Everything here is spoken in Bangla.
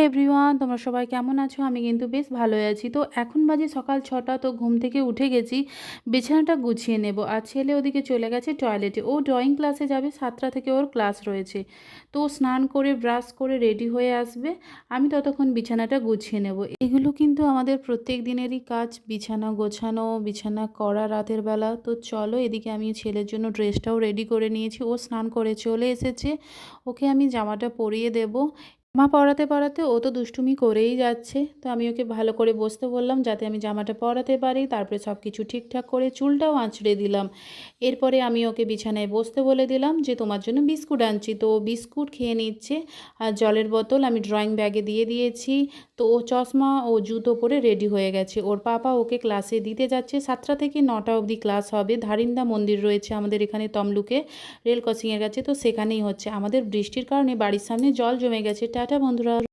এভরিওয়ান, তোমরা সবাই কেমন আছো? আমি কিন্তু বেশ ভালোই আছি। তো এখন বাজে সকাল ৬টা। তো ঘুম থেকে উঠে গেছি, বিছানাটা গুছিয়ে নেব। আর ছেলে ওদিকে চলে গেছে টয়লেটে, ও ড্রয়িং ক্লাসে যাবে, ৭টা থেকে ওর ক্লাস রয়েছে। তো ও স্নান করে ব্রাশ করে রেডি হয়ে আসবে, আমি ততক্ষণ বিছানাটা গুছিয়ে নেব। এগুলো কিন্তু আমাদের প্রত্যেক দিনেরই কাজ, বিছানা গোছানো, বিছানা করা রাতের বেলা। তো চলো, এদিকে আমি ছেলের জন্য ড্রেসটাও রেডি করে নিয়েছি, ও স্নান করে চলে এসেছে, ওকে আমি জামাটা পরিয়ে দেব। মা পরাতে পরাতে ও তো দুষ্টুমি করেই যাচ্ছে। তো আমি ওকে ভালো করে বসতে বললাম যাতে আমি জামাটা পরাতে পারি। তারপরে সব কিছু ঠিকঠাক করে চুলটাও আঁচড়ে দিলাম। এরপরে আমি ওকে বিছানায় বসতে বলে দিলাম যে তোমার জন্য বিস্কুট আনছি। তো ও বিস্কুট খেয়ে নিচ্ছে, আর জলের বোতল আমি ড্রয়িং ব্যাগে দিয়ে দিয়েছি। তো ও চশমা ও জুতো পরে রেডি হয়ে গেছে, ওর পাপা ওকে ক্লাসে দিতে যাচ্ছে। 7টা থেকে 9টা অবধি ক্লাস হবে। ধারিন্দা মন্দির রয়েছে আমাদের এখানে তমলুকে, রেল ক্রসিংয়ের কাছে। তো সেখানেই হচ্ছে। আমাদের বৃষ্টির কারণে বাড়ির সামনে জল জমে গেছে। টাটা বন্ধুরা।